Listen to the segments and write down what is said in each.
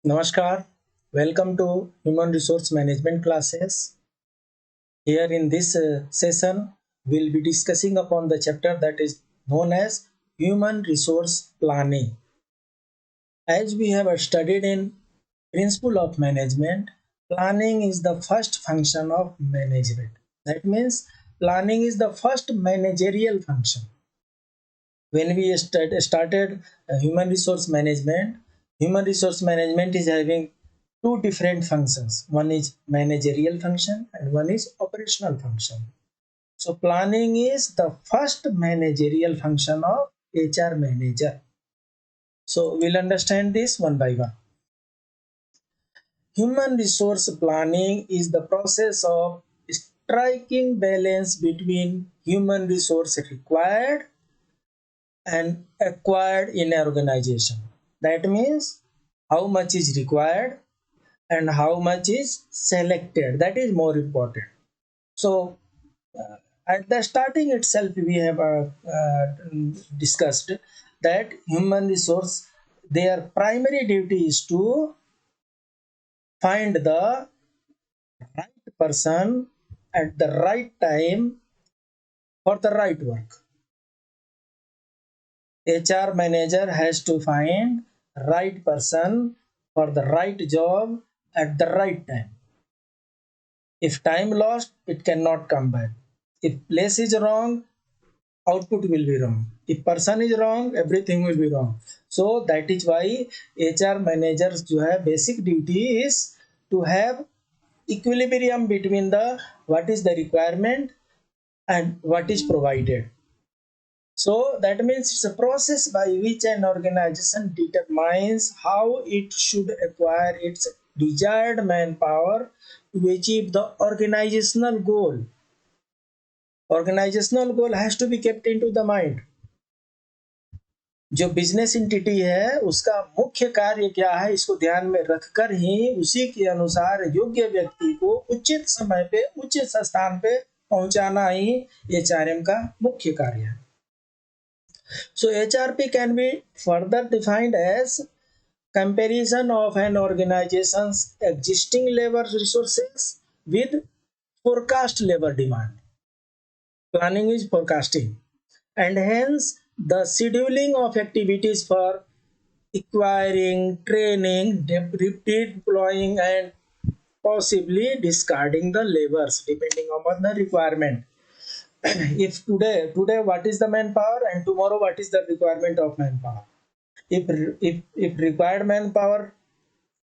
Namaskar, welcome to Human Resource Management classes. Here in this session, we'll be discussing upon the chapter that is known as Human Resource Planning. As we have studied in Principle of Management, planning is the first function of management. That means planning is the first managerial function. When we started human resource management is having two different functions. One is managerial function and one is operational function. So planning is the first managerial function of HR manager. So we'll understand this one by one. Human resource planning is the process of striking balance between human resource required and acquired in an organization. That means how much is required and how much is selected. That is more important. So, at the starting itself, we have discussed that human resource, their primary duty is to find the right person at the right time for the right work. HR manager has to find right person for the right job at the right time. If time lost, it cannot come back. If place is wrong, output will be wrong. If person is wrong, everything will be wrong. So that is why HR managers जो है basic duty is to have equilibrium between the what is the requirement and what is provided. So that means it's a process by which an organization determines how it should acquire its desired manpower to achieve the organizational goal. Organizational goal has to be kept into the mind. जो business entity है उसका मुख्य कार्य क्या है, इसको ध्यान में रखकर ही उसी के अनुसार योग्य व्यक्ति को उचित समय पे उचित स्थान पे पहुंचाना ही एचआरएम का मुख्य कार्य है. So HRP can be further defined as comparison of an organization's existing labor resources with forecast labor demand. Planning is forecasting, and hence the scheduling of activities for acquiring, training, deploying, and possibly discarding the labors depending upon the requirement. If today what is the manpower and tomorrow what is the requirement of manpower. If required manpower,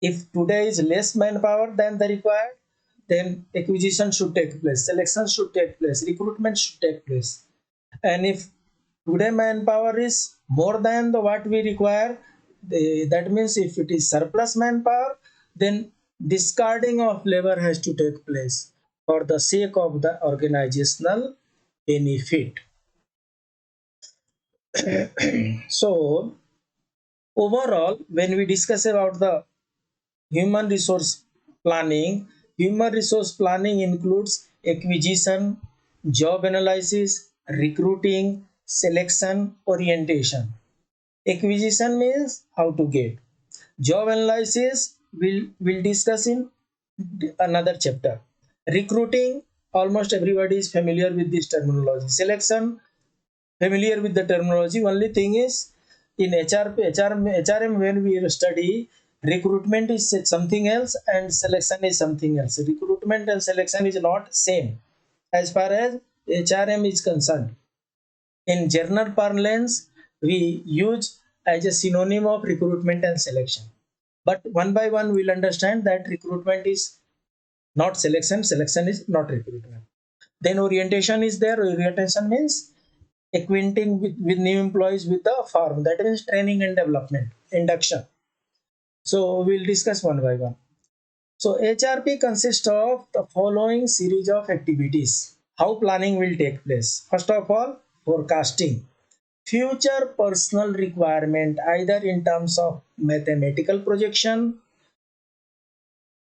if today is less manpower than the required, then acquisition should take place, selection should take place, recruitment should take place. And if today manpower is more than the what we require, that means if it is surplus manpower, then discarding of labor has to take place for the sake of the organizational benefit. So overall, when we discuss about the human resource planning includes acquisition, job analysis, recruiting, selection, orientation. Acquisition means how to get. Job analysis will discuss in another chapter. Recruiting, almost everybody is familiar with this terminology. Selection, familiar with the terminology. Only thing is in HRM when we study, recruitment is something else and selection is something else. Recruitment and selection is not same as far as HRM is concerned. In general parlance, we use as a synonym of recruitment and selection. But one by one, we'll understand that recruitment is not selection, selection is not recruitment. Then orientation is there. Orientation means acquainting with new employees with the firm. That means training and development, induction. So we'll discuss one by one. So HRP consists of the following series of activities. How planning will take place. First of all, forecasting. Future personal requirement either in terms of mathematical projection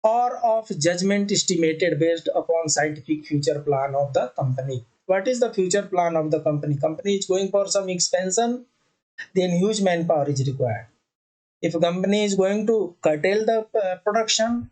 or of judgment estimated based upon scientific future plan of the company. What is the future plan of the company? Company is going for some expansion, then huge manpower is required. If a company is going to curtail the production,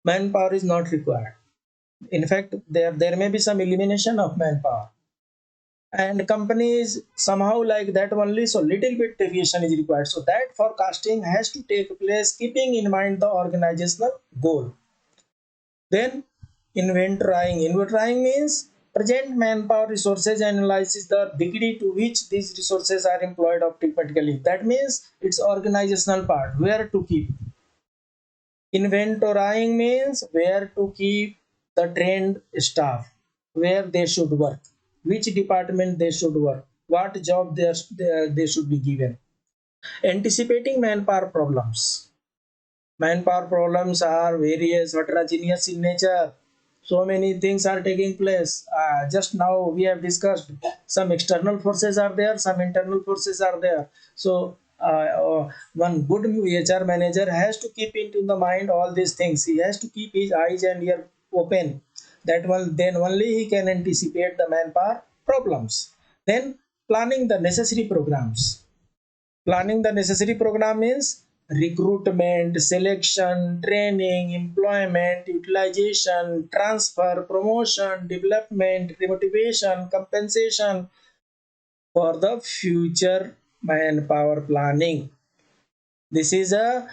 manpower is not required. In fact, there may be some elimination of manpower, and companies somehow like that only, so little bit deviation is required. So that forecasting has to take place keeping in mind the organizational goal. Then inventorying means present manpower resources analyzes the degree to which these resources are employed optimally. That means it's organizational part, where to keep. Inventorying means where to keep the trained staff, where they should work, which department they should work, what job they should be given. Anticipating manpower problems. Manpower problems are various, heterogeneous in nature. So many things are taking place. Just now we have discussed some external forces are there, some internal forces are there. So one good HR manager has to keep into the mind all these things. He has to keep his eyes and ear open. That one, then only he can anticipate the manpower problems. Then planning the necessary programs. Planning the necessary program means recruitment, selection, training, employment, utilization, transfer, promotion, development, remotivation, compensation for the future manpower planning. This is a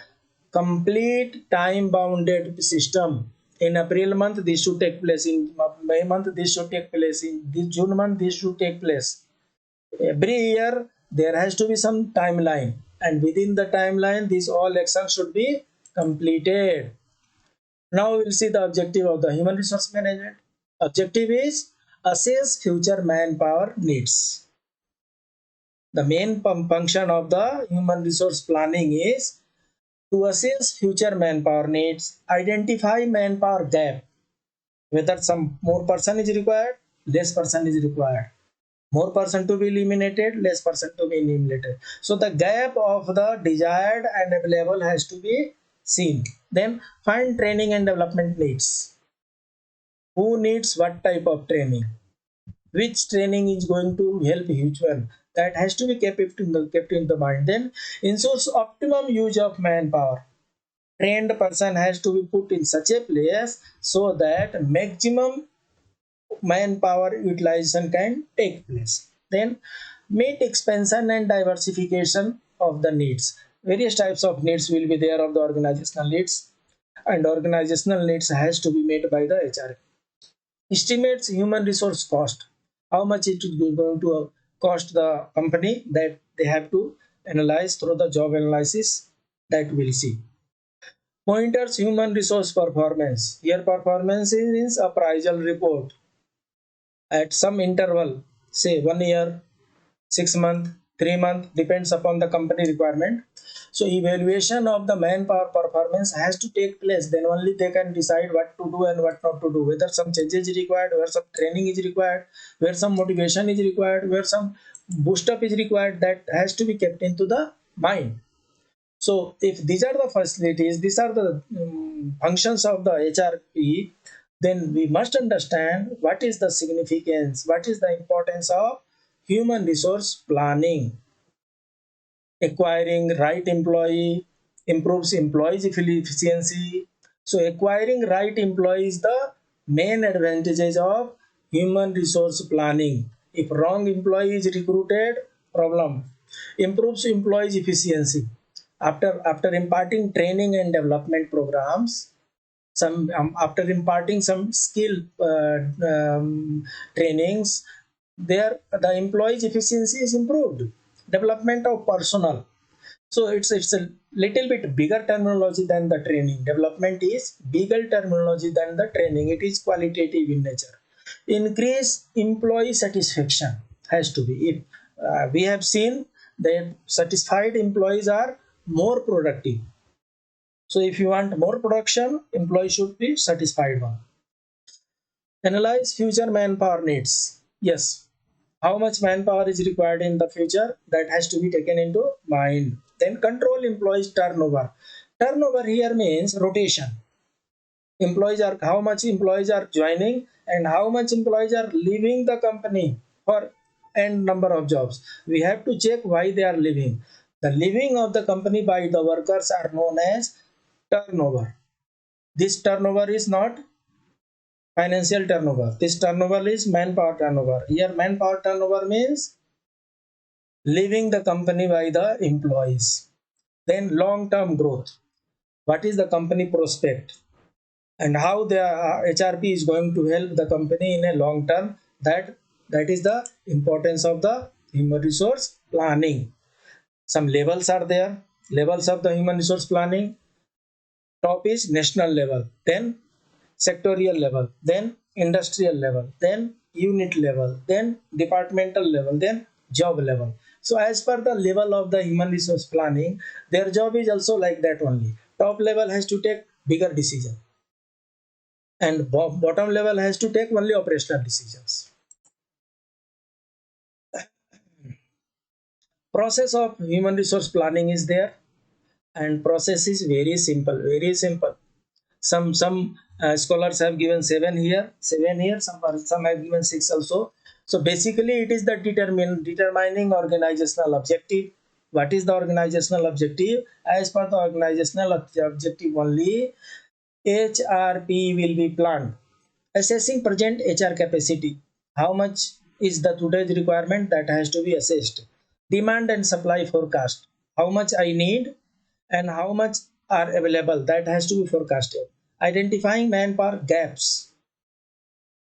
complete time bounded system. In April month, this should take place. In May month, this should take place. In June month, this should take place. Every year there has to be some timeline, and within the timeline these all actions should be completed. Now we'll see the objective of the human resource management. Objective is assess future manpower needs. The main function of the human resource planning is to assess future manpower needs, identify manpower gap, whether some more person is required, less person is required, more person to be eliminated, less person to be eliminated. So the gap of the desired and available has to be seen. Then find training and development needs. Who needs what type of training? Which training is going to help which one? That has to be kept in the mind. Then ensures optimum use of manpower. Trained person has to be put in such a place so that maximum manpower utilization can take place. Then meet expansion and diversification of the needs. Various types of needs will be there of the organizational needs, and organizational needs has to be met by the HR. Estimates human resource cost. How much it is going to cost the company, that they have to analyze through the job analysis, that we'll see. Pointers human resource performance. Here performance is appraisal report at some interval, say 1 year, 6 month, 3 month, depends upon the company requirement. So evaluation of the manpower performance has to take place. Then only they can decide what to do and what not to do, whether some changes is required, where some training is required, where some motivation is required, where some boost up is required. That has to be kept into the mind. So if these are the facilities, these are the functions of the HRP, then we must understand what is the significance, what is the importance of human resource planning. Acquiring right employee improves employees efficiency. So acquiring right employee is the main advantages of human resource planning. If wrong employee is recruited, problem. Improves employees efficiency. After imparting training and development programs, some after imparting some skill trainings, there the employees efficiency is improved. Development of personnel, so it's a little bit bigger terminology than the training. Development is bigger terminology than the training. It is qualitative in nature. Increase employee satisfaction has to be. If we have seen that satisfied employees are more productive. So if you want more production, employee should be satisfied one. Analyze future manpower needs. Yes, how much manpower is required in the future, that has to be taken into mind. Then control employees turnover. Turnover here means rotation. Employees are, how much employees are joining and how much employees are leaving the company for n number of jobs. We have to check why they are leaving. The living of the company by the workers are known as turnover. This turnover is not financial turnover. This turnover is manpower turnover. Here manpower turnover means leaving the company by the employees. Then long-term growth. What is the company prospect and how the HRP is going to help the company in a long term? That is the importance of the human resource planning. Some levels are there. Levels of the human resource planning. Top is national level, then sectorial level, then industrial level, then unit level, then departmental level, then job level. So as per the level of the human resource planning, their job is also like that only. Top level has to take bigger decision and bottom level has to take only operational decisions. Process of human resource planning is there, and process is very simple, very simple. Some scholars have given 7 here, some have given 6 also. So basically it is the determining organizational objective. What is the organizational objective? As per the organizational objective only, HRP will be planned. Assessing present HR capacity. How much is the today's requirement? That has to be assessed. Demand and supply forecast. How much I need and how much are available, that has to be forecasted. Identifying manpower gaps.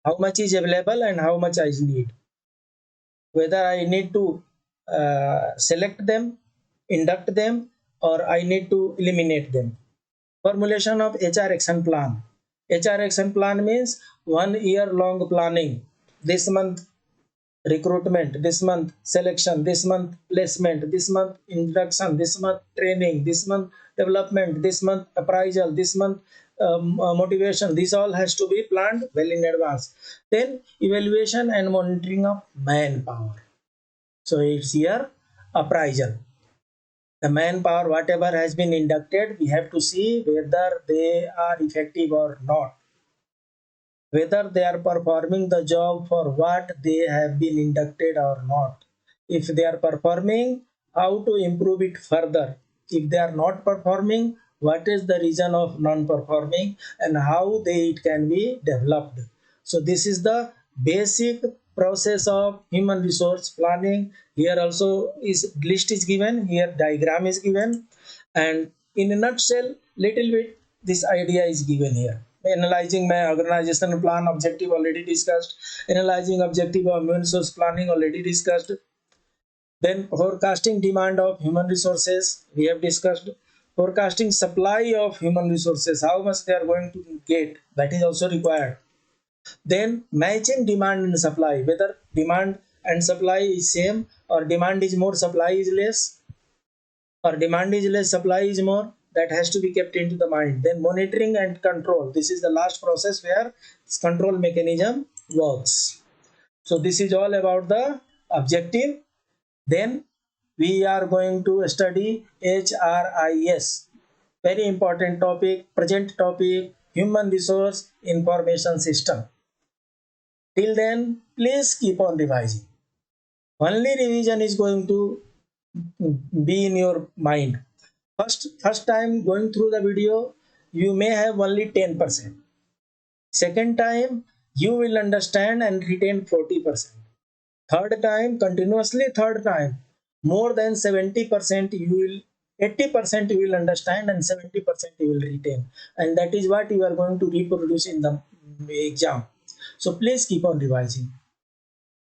How much is available and how much I need. Whether I need to select them, induct them, or I need to eliminate them. Formulation of HR action plan. HR action plan means 1 year long planning. This month recruitment, this month selection, this month placement, this month induction, this month training, this month development, this month appraisal, this month motivation. This all has to be planned well in advance. Then evaluation and monitoring of manpower. So it's here appraisal. The manpower, whatever has been inducted, we have to see whether they are effective or not, whether they are performing the job for what they have been inducted or not. If they are performing, how to improve it further. If they are not performing, what is the reason of non-performing and how it can be developed. So this is the basic process of human resource planning. Here also is list is given, here diagram is given, and in a nutshell, little bit this idea is given here. Analyzing my organizational plan objective already discussed. Analyzing objective of human resource planning already discussed. Then forecasting demand of human resources we have discussed. Forecasting supply of human resources, how much they are going to get, that is also required. Then matching demand and supply, whether demand and supply is same or demand is more, supply is less, or demand is less, supply is more. That has to be kept into the mind. Then monitoring and control. This is the last process where this control mechanism works. So this is all about the objective. Then we are going to study HRIS. Very important topic, present topic, human resource information system. Till then, please keep on revising. Only revision is going to be in your mind. First time going through the video, you may have only 10%. Second time, you will understand and retain 40%. Third time, continuously third time, more than 70% you will, 80% you will understand and 70% you will retain. And that is what you are going to reproduce in the exam. So please keep on revising.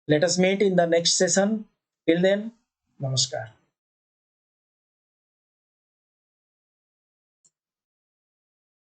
Let us meet in the next session. Till then, namaskar.